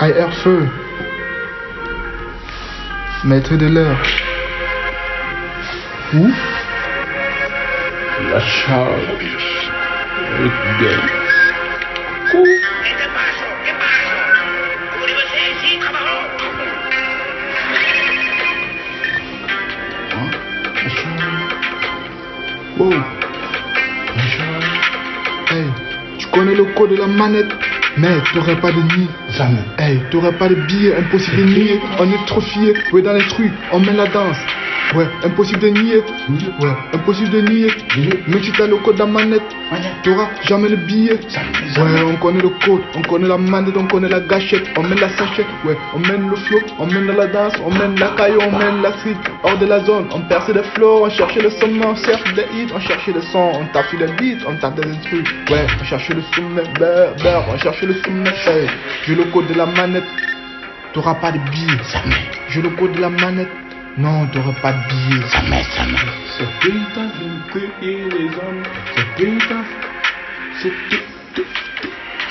AR Feu, maître de l'heure. Où? La charge. Oh, hey, tu connais le code de la manette, mais t'aurais pas de nid. Jamais. Hey, t'aurais pas de billets, impossible de nier. On est trop fiers, ouais, dans les trucs, on met la danse. Ouais, impossible de nier. Ouais, impossible de nier. Mais tu t'as le code de la manette, t'auras jamais le billet. Ouais, on connaît le code, on connaît la manette, on connaît la gâchette, on mène la sachette. Ouais, on mène le flow, on mène la danse, on mène la caillou, on mène la street. Hors de la zone, on perçait des flows, on cherchait le sommet, on cherche des hits, on cherchait le son, on tape sur les beats, on tape des instruments. Ouais, on cherchait le sommet, on cherchait le sommet. Hey, j'ai le code de la manette, t'auras pas de billet. J'ai le code de la manette. Non, t'aurais pas de billets. Jamais. C'est putain de créer les hommes. C'est putain.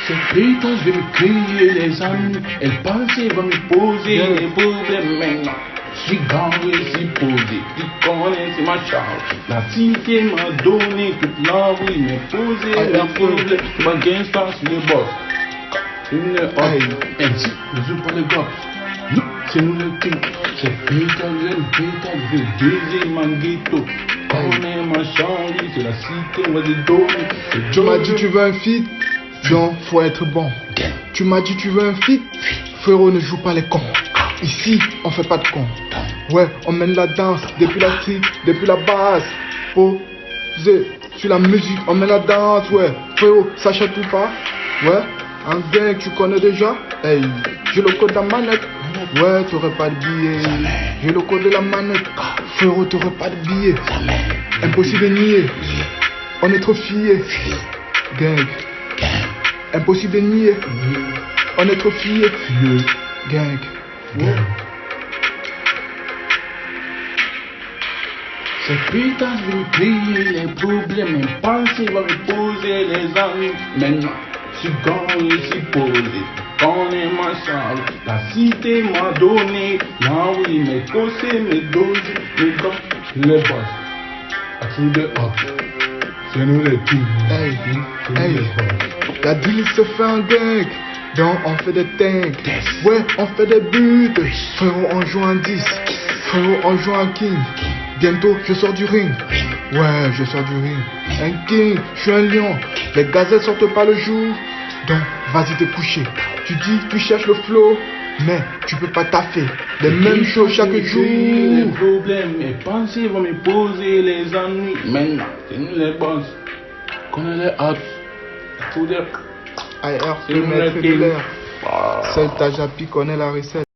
C'est putain, je vais me crier les âmes. Elle pensait va me poser des problèmes maintenant. Je suis garé, si posé. Tu connais, c'est ma charge. La cité m'a donné toute l'envie. Mais poser des problèmes. Tu m'as gangsta sur les boss. Une ainsi, ne joue pas les gars. C'est nous le king. C'est putain, de baiser Manguito. On est ma chambre, c'est la cité, on va des dos. Tu m'as dit tu veux un feat, donc faut être bon. Tu m'as dit tu veux un feat, frérot ne joue pas les cons. Ici on fait pas de cons. Ouais, on mène la danse depuis la street, depuis la base. Posé sur la musique, on mène la danse, ouais. Frérot, ça chatouille pas. Ouais, un gang tu connais déjà. Hey, j'ai le code de la manette. Ouais, t'aurais pas de billet. J'ai le code de la manette. Frérot, t'aurais pas de billet. Impossible de nier. On est trop fiers. Gang. Impossible de nier. On est trop fiers. Gang. C'est putain, je vais me crier les problèmes. Mes pensées vont me poser les amis. Maintenant, je suis garé, je suis posé. Connais ma charge, la cité m'a donné. Là oui, mes cossés, mes doses, mes gars, les boss. À tout de hop. C'est nous les kings. Hey, la deal se fait en gang. Donc on fait des tanks. Ouais, on fait des buts. Frérot, on joue en 10. Frérot, on joue en king. Bientôt, je sors du ring. Ouais, je sors du ring. Un king, je suis un lion. Les gazelles sortent pas le jour. Donc, vas-y te coucher. Tu dis, tu cherches le flow, mais tu peux pas taffer. Les mêmes choses chaque jour. Les problèmes, mes pensées vont me poser les ennuis. Maintenant, c'est nous les boss. Connais les apps. Tout de AR, maître de l'air. Seul Tajapi connaît la recette.